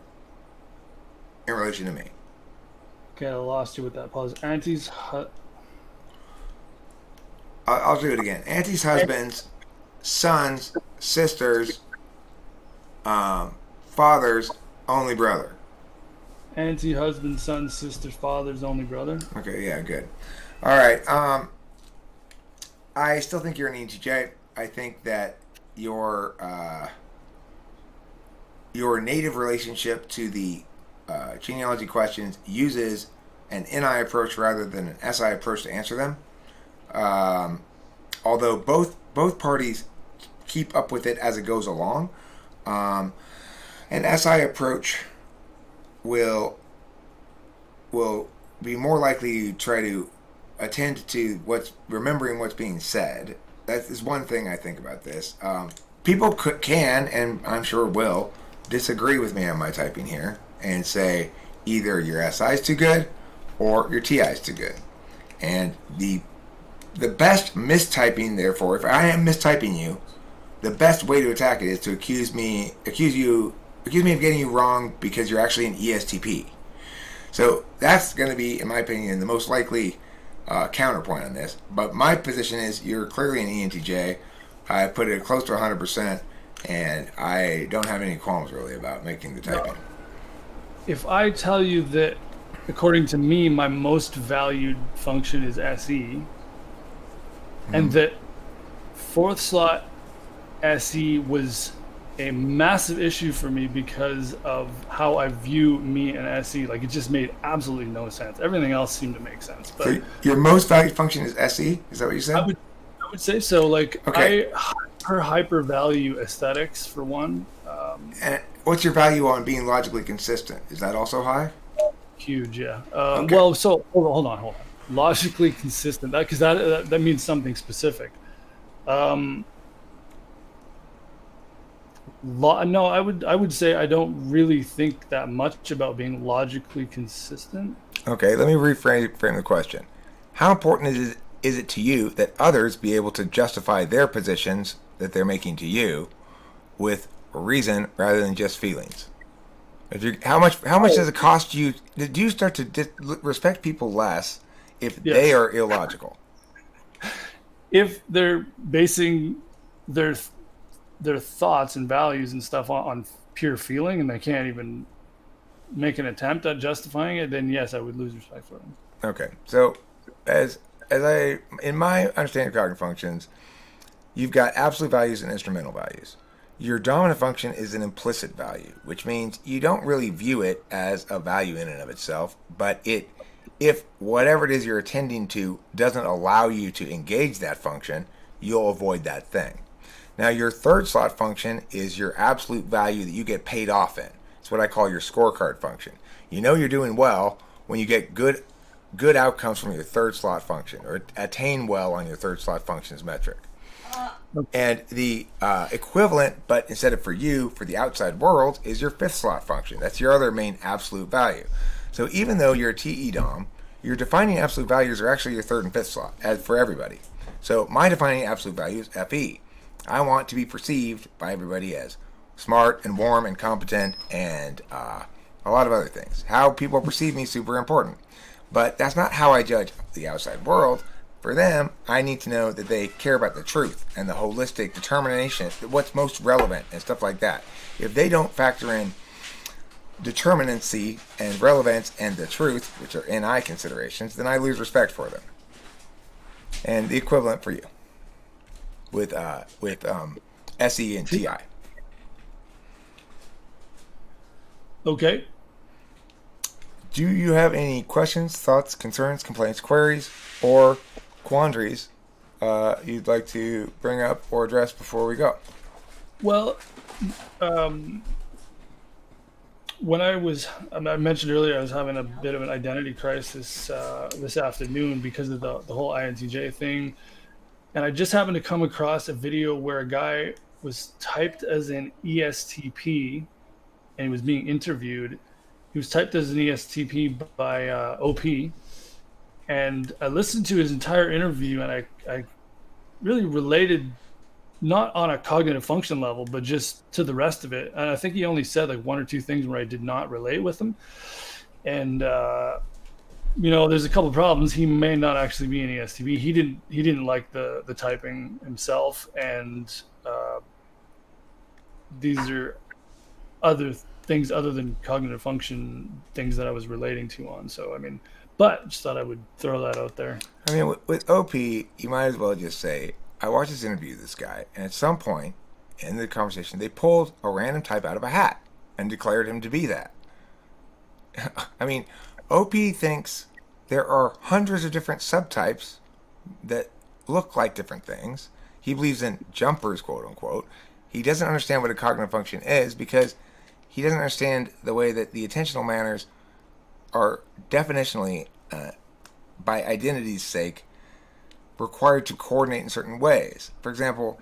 in relation to me? Okay, I lost you with that pause. Auntie's. I'll do it again. Auntie's husband's son's sister's father's only brother. Auntie, husband, son, sister, father's only brother. Okay, yeah, good. All right. I still think you're an ENTJ. I think that your native relationship to the genealogy questions uses an NI approach rather than an SI approach to answer them. Although both parties keep up with it as it goes along, an SI approach will be more likely to try to attend to remembering what's being said. That is one thing I think about this. People can, and I'm sure will, disagree with me on my typing here and say either your SI is too good or your TI is too good. And the best mistyping, therefore, if I am mistyping you, the best way to attack it is to accuse me of getting you wrong because you're actually an ESTP. So that's going to be, in my opinion, the most likely counterpoint on this. But my position is you're clearly an ENTJ. I put it close to 100%, and I don't have any qualms really about making the typing. If I tell you that, according to me, my most valued function is SE, and that fourth slot SE was a massive issue for me because of how I view me and SE. Like, it just made absolutely no sense. Everything else seemed to make sense. But So your most valued function is SE? Is that what you said? I would say so. Like, Okay. I hyper value aesthetics for one. And what's your value on being logically consistent? Is that also high? Huge, yeah. Okay. Well, so hold on. Logically consistent. Because that means something specific. No, I would say I don't really think that much about being logically consistent. Okay, let me reframe the question. How important is it to you that others be able to justify their positions that they're making to you with reason rather than just feelings? If you, how much does it cost you? Do you start to respect people less if they Yes. are illogical? If they're basing their their thoughts and values and stuff on pure feeling, and they can't even make an attempt at justifying it, then yes, I would lose respect for them. Okay, so as I in my understanding of cognitive functions, you've got absolute values and instrumental values. Your dominant function is an implicit value, which means you don't really view it as a value in and of itself, but if whatever it is you're attending to doesn't allow you to engage that function, you'll avoid that thing. Now, your third slot function is your absolute value that you get paid off in. It's what I call your scorecard function. You know you're doing well when you get good outcomes from your third slot function, or attain well on your third slot functions metric. And the equivalent, but instead of for you, for the outside world, is your fifth slot function. That's your other main absolute value. So even though you're a TE DOM, your defining absolute values are actually your third and fifth slot, as for everybody. So my defining absolute value is FE. I want to be perceived by everybody as smart and warm and competent and a lot of other things. How people perceive me is super important. But that's not how I judge the outside world. For them, I need to know that they care about the truth and the holistic determination, what's most relevant and stuff like that. If they don't factor in determinancy and relevance and the truth, which are NI considerations, then I lose respect for them. And the equivalent for you with SE and TI. Okay. Do you have any questions, thoughts, concerns, complaints, queries, or quandaries you'd like to bring up or address before we go? Well, when I mentioned earlier, I was having a bit of an identity crisis this afternoon because of the whole INTJ thing. And I just happened to come across a video where a guy was typed as an ESTP and he was being interviewed. He was typed as an ESTP by OP. And I listened to his entire interview and I really related, not on a cognitive function level, but just to the rest of it. And I think he only said like one or two things where I did not relate with him. And, there's a couple of problems. He may not actually be an ESTP. He didn't like the typing himself. And these are other things other than cognitive function things that I was relating to on. So, but just thought I would throw that out there. With OP, you might as well just say, I watched this interview with this guy, and at some point in the conversation, they pulled a random type out of a hat and declared him to be that. OP thinks there are hundreds of different subtypes that look like different things. He believes in jumpers, quote unquote. He doesn't understand what a cognitive function is because he doesn't understand the way that the attentional manners are definitionally, by identity's sake, required to coordinate in certain ways. For example,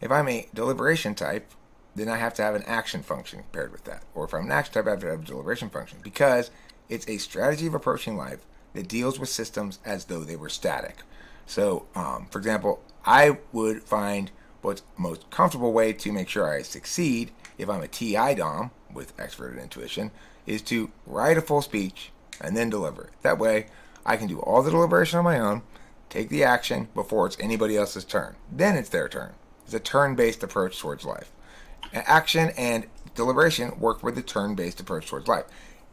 if I'm a deliberation type, then I have to have an action function paired with that. Or if I'm an action type, I have to have a deliberation function because it's a strategy of approaching life that deals with systems as though they were static. So, for example, I would find what's most comfortable way to make sure I succeed if I'm a TI DOM with extroverted intuition is to write a full speech and then deliver it. That way, I can do all the deliberation on my own, take the action before it's anybody else's turn. Then it's their turn. It's a turn-based approach towards life. Action and deliberation work with the turn-based approach towards life.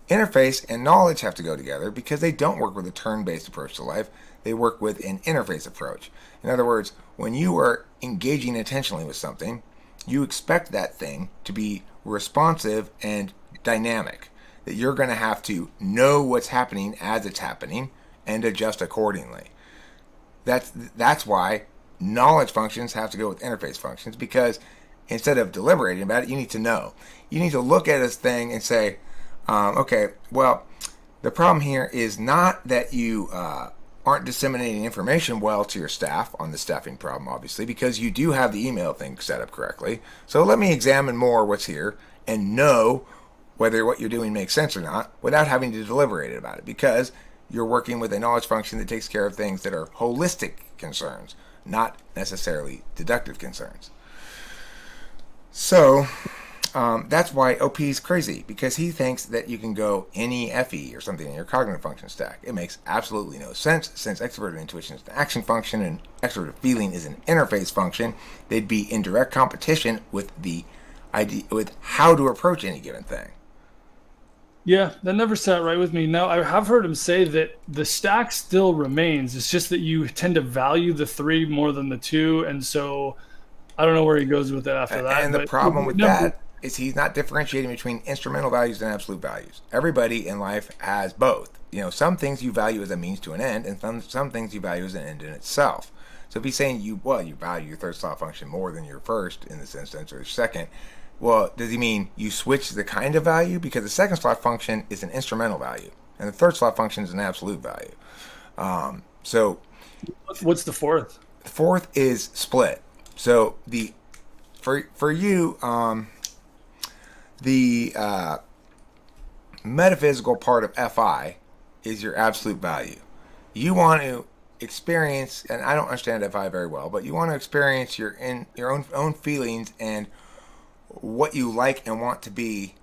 Interface and knowledge have to go together because they don't work with a turn-based approach to life. They work with an interface approach. In other words, when you are engaging intentionally with something, you expect that thing to be responsive and dynamic. That you're going to have to know what's happening as it's happening and adjust accordingly. That's why knowledge functions have to go with interface functions, because instead of deliberating about it, you need to know. You need to look at this thing and say, okay, well, the problem here is not that you aren't disseminating information well to your staff on the staffing problem, obviously, because you do have the email thing set up correctly. So let me examine more what's here and know whether what you're doing makes sense or not without having to deliberate about it. Because you're working with a knowledge function that takes care of things that are holistic concerns, not necessarily deductive concerns. So that's why OP is crazy, because he thinks that you can go NEFE or something in your cognitive function stack. It makes absolutely no sense, since extroverted intuition is an action function and extroverted feeling is an interface function. They'd be in direct competition with the idea, with how to approach any given thing. Yeah, that never sat right with me. Now, I have heard him say that the stack still remains. It's just that you tend to value the three more than the two, and so I don't know where he goes with it after that. And the But problem with never, that is he's not differentiating between instrumental values and absolute values. Everybody in life has both. Some things you value as a means to an end, and some things you value as an end in itself. So if he's saying you value your third slot function more than your first in this instance, or your second, well, does he mean you switch the kind of value? Because the second slot function is an instrumental value, and the third slot function is an absolute value. So what's the fourth? the fourth is split. So for you, the metaphysical part of FI is your absolute value. You want to experience, and I don't understand FI very well, but you want to experience your own feelings and what you like and want to be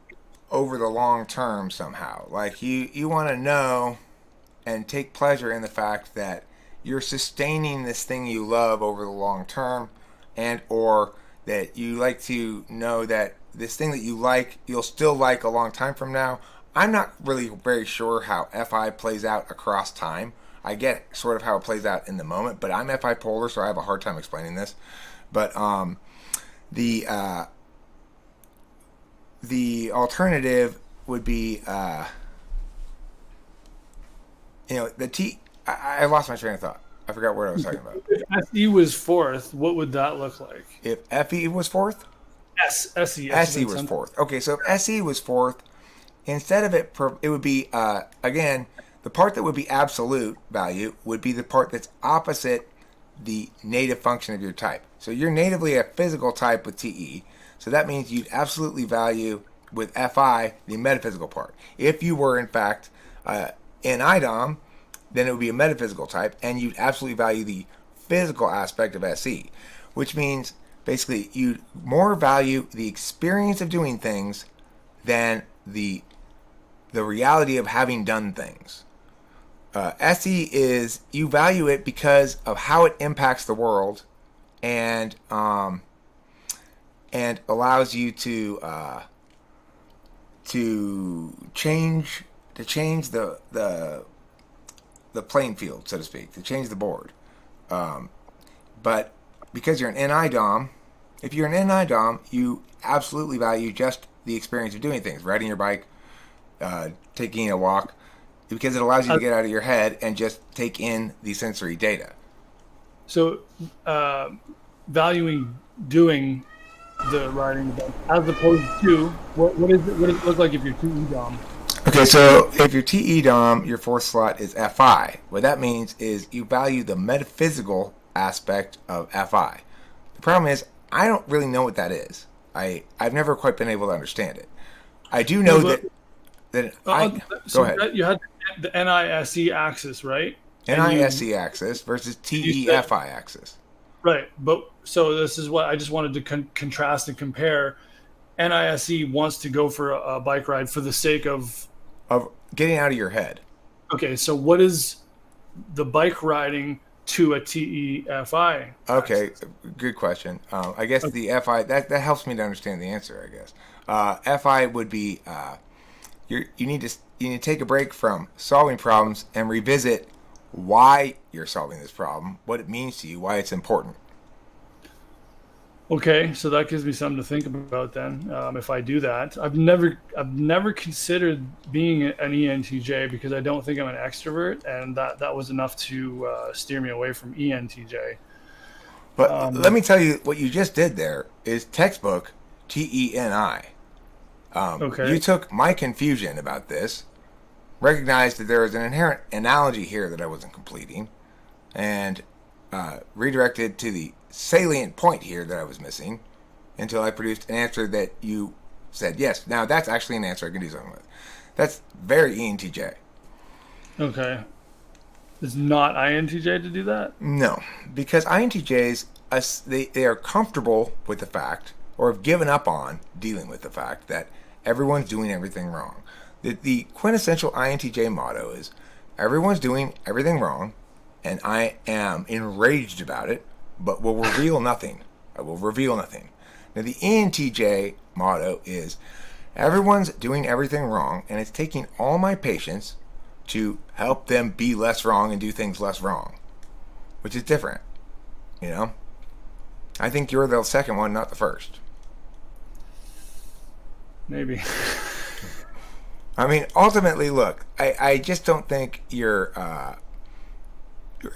over the long term somehow. Like you want to know and take pleasure in the fact that you're sustaining this thing you love over the long term, and or that you like to know that this thing that you like, you'll still like a long time from now. I'm not really very sure how FI plays out across time. I get sort of how it plays out in the moment, but I'm FI polar, so I have a hard time explaining this. But the alternative would be, the T. I lost my train of thought. I forgot what I was talking about. If SE was fourth, what would that look like? If FE was fourth? SE. SE was fourth. Okay, so if SE was fourth, instead of it would be, again, the part that would be absolute value would be the part that's opposite the native function of your type. So you're natively a physical type with TE, so that means you'd absolutely value with FI the metaphysical part. If you were, in fact, in IDOM, then it would be a metaphysical type, and you'd absolutely value the physical aspect of SE, which means basically you'd more value the experience of doing things than the reality of having done things. SE is, you value it because of how it impacts the world, and allows you to change the playing field, so to speak, to change the board. But because you're an NI-DOM, if you're an NI-DOM, you absolutely value just the experience of doing things, riding your bike, taking a walk, because it allows you to get out of your head and just take in the sensory data. So, valuing doing the riding the bike as opposed to what does it look like if you're TE DOM? Okay, so if you're TE DOM, your fourth slot is FI. What that means is you value the metaphysical aspect of FI. The problem is, I don't really know what that is. I've never quite been able to understand it. I do know go ahead. You had the NISE axis, right? NISE axis versus TEFI axis. Right, but so this is what I just wanted to contrast and compare. NISE wants to go for a bike ride for the sake of getting out of your head. Okay, so what is the bike riding to a TEFI? Okay, good question. I guess the FI that helps me to understand the answer. I guess FI would be you need to take a break from solving problems and revisit why you're solving this problem, what it means to you, why it's important. Okay, so that gives me something to think about then. If I do that, I've never considered being an ENTJ because I don't think I'm an extrovert, and that was enough to steer me away from ENTJ. But let me tell you, what you just did there is textbook TENI. Okay. You took my confusion about this, recognized that there was an inherent analogy here that I wasn't completing, and redirected to the salient point here that I was missing until I produced an answer that you said, yes, now that's actually an answer I can do something with. That's very ENTJ. Okay. It's not INTJ to do that? No, because INTJs, they are comfortable with the fact, or have given up on dealing with the fact that everyone's doing everything wrong. The quintessential INTJ motto is, everyone's doing everything wrong, and I am enraged about it, but will reveal nothing. I will reveal nothing. Now, the ENTJ motto is, everyone's doing everything wrong, and it's taking all my patience to help them be less wrong and do things less wrong, which is different, you know? I think you're the second one, not the first. Maybe. I mean, ultimately, look, I just don't think your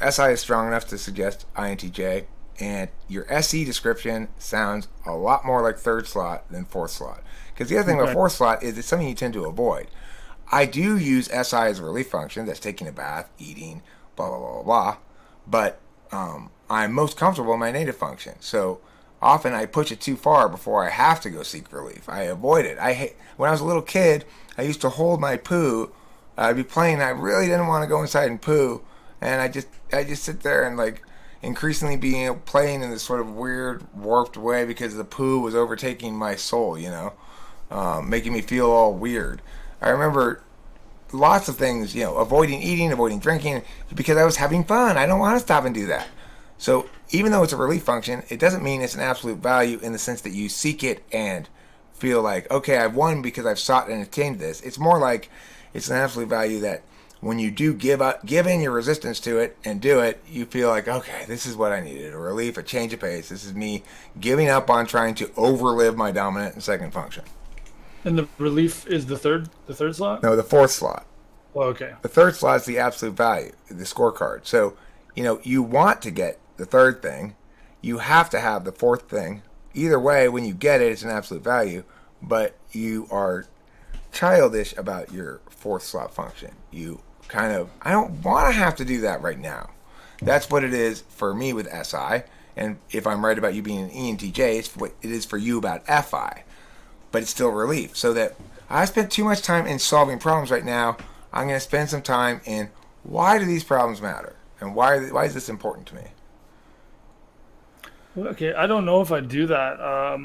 SI is strong enough to suggest INTJ, and your SE description sounds a lot more like third slot than fourth slot. Because the other thing about fourth slot is it's something you tend to avoid. I do use SI as a relief function. That's taking a bath, eating, blah, blah, blah, blah, blah. But I'm most comfortable in my native function. So often I push it too far before I have to go seek relief. I avoid it. When I was a little kid, I used to hold my poo. I'd be playing. I really didn't want to go inside and poo. And I just sit there and like increasingly playing in this sort of weird, warped way because the poo was overtaking my soul, making me feel all weird. I remember lots of things, avoiding eating, avoiding drinking, because I was having fun. I don't want to stop and do that. So even though it's a relief function, it doesn't mean it's an absolute value in the sense that you seek it and feel like, okay, I've won because I've sought and attained this. It's more like it's an absolute value that when you do give in your resistance to it and do it, you feel like, okay, this is what I needed, a relief, a change of pace. This is me giving up on trying to overlive my dominant and second function. And the relief is the third slot? No, the fourth slot. Oh, okay. The third slot is the absolute value, the scorecard. So, you want to get the third thing. You have to have the fourth thing. Either way, when you get it, it's an absolute value. But you are childish about your fourth slot function. I don't want to have to do that right now. That's what it is for me with SI. And if I'm right about you being an ENTJ, it's what it is for you about FI. But it's still relief. So that I spent too much time in solving problems right now. I'm going to spend some time in why do these problems matter? And why is this important to me? Okay, I don't know if I do that.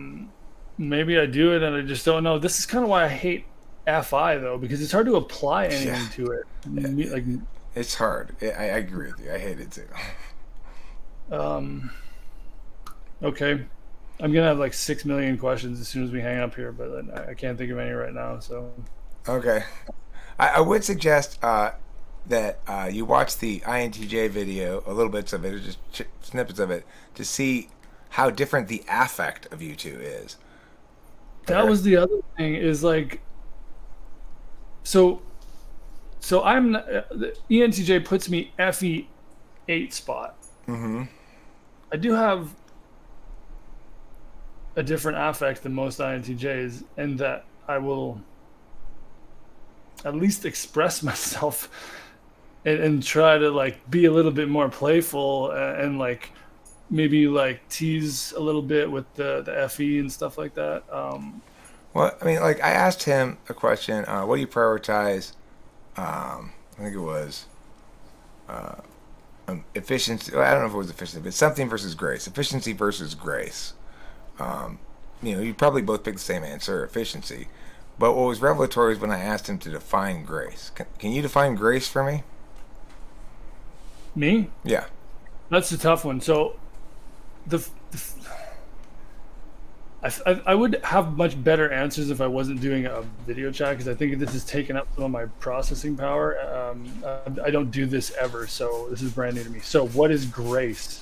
Maybe I do it and I just don't know. This is kind of why I hate FI, though, because it's hard to apply anything to it. Like, it's hard. I agree with you. I hate it, too. Okay. I'm going to have like 6 million questions as soon as we hang up here, but I can't think of any right now. So, okay. I would suggest that you watch the INTJ video, a little bits of it, or just snippets of it, to see how different the affect of you two is. That was the other thing is like, so I'm the ENTJ puts me FE 8 spot. Mm-hmm. I do have a different affect than most INTJs, and that I will at least express myself and try to like be a little bit more playful and like maybe like tease a little bit with the FE and stuff like that. Well, I mean, like I asked him a question. What do you prioritize? I think it was efficiency. I don't know if it was efficiency, but something versus grace. Efficiency versus grace. You probably both picked the same answer, efficiency. But what was revelatory is when I asked him to define grace. Can you define grace for me? Me? Yeah. That's a tough one. So I would have much better answers if I wasn't doing a video chat, because I think this has taken up some of my processing power. I don't do this ever, so this is brand new to me. So what is grace?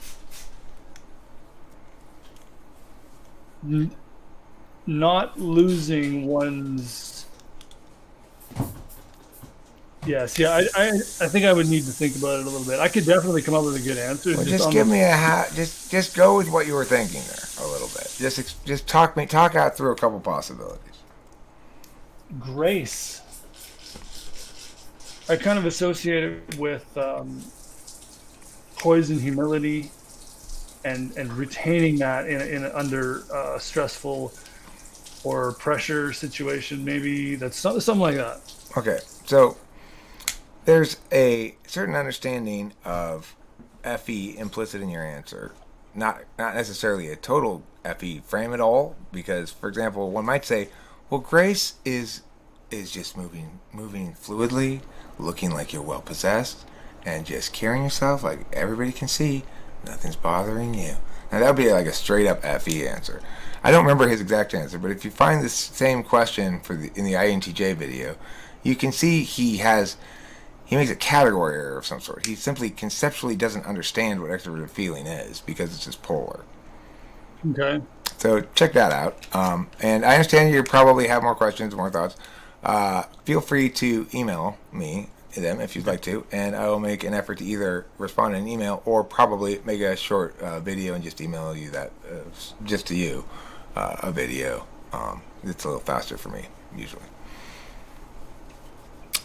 Not losing one's... Yes, yeah, I think I would need to think about it a little bit. I could definitely come up with a good answer. Well, just give me just go with what you were thinking there a little bit. Just talk out through a couple possibilities. Grace, I kind of associate it with poise and humility, and retaining that in under stressful or pressure situation. Maybe that's something like that. Okay, so there's a certain understanding of FE implicit in your answer. Not necessarily a total FE frame at all, because, for example, one might say, well, grace is just moving fluidly, looking like you're well possessed, and just carrying yourself like everybody can see, nothing's bothering you. Now that would be like a straight up FE answer. I don't remember his exact answer, but if you find this same question in the INTJ video, you can see he makes a category error of some sort. He simply conceptually doesn't understand what extroverted feeling is because it's just polar. Okay. So check that out. And I understand you probably have more questions, more thoughts. Feel free to email me them if you'd like to, and I will make an effort to either respond in an email or probably make a short video and just email you that, just to you, a video. It's a little faster for me usually.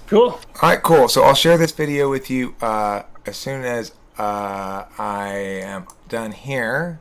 Cool. All right, cool. So I'll share this video with you as soon as I am done here.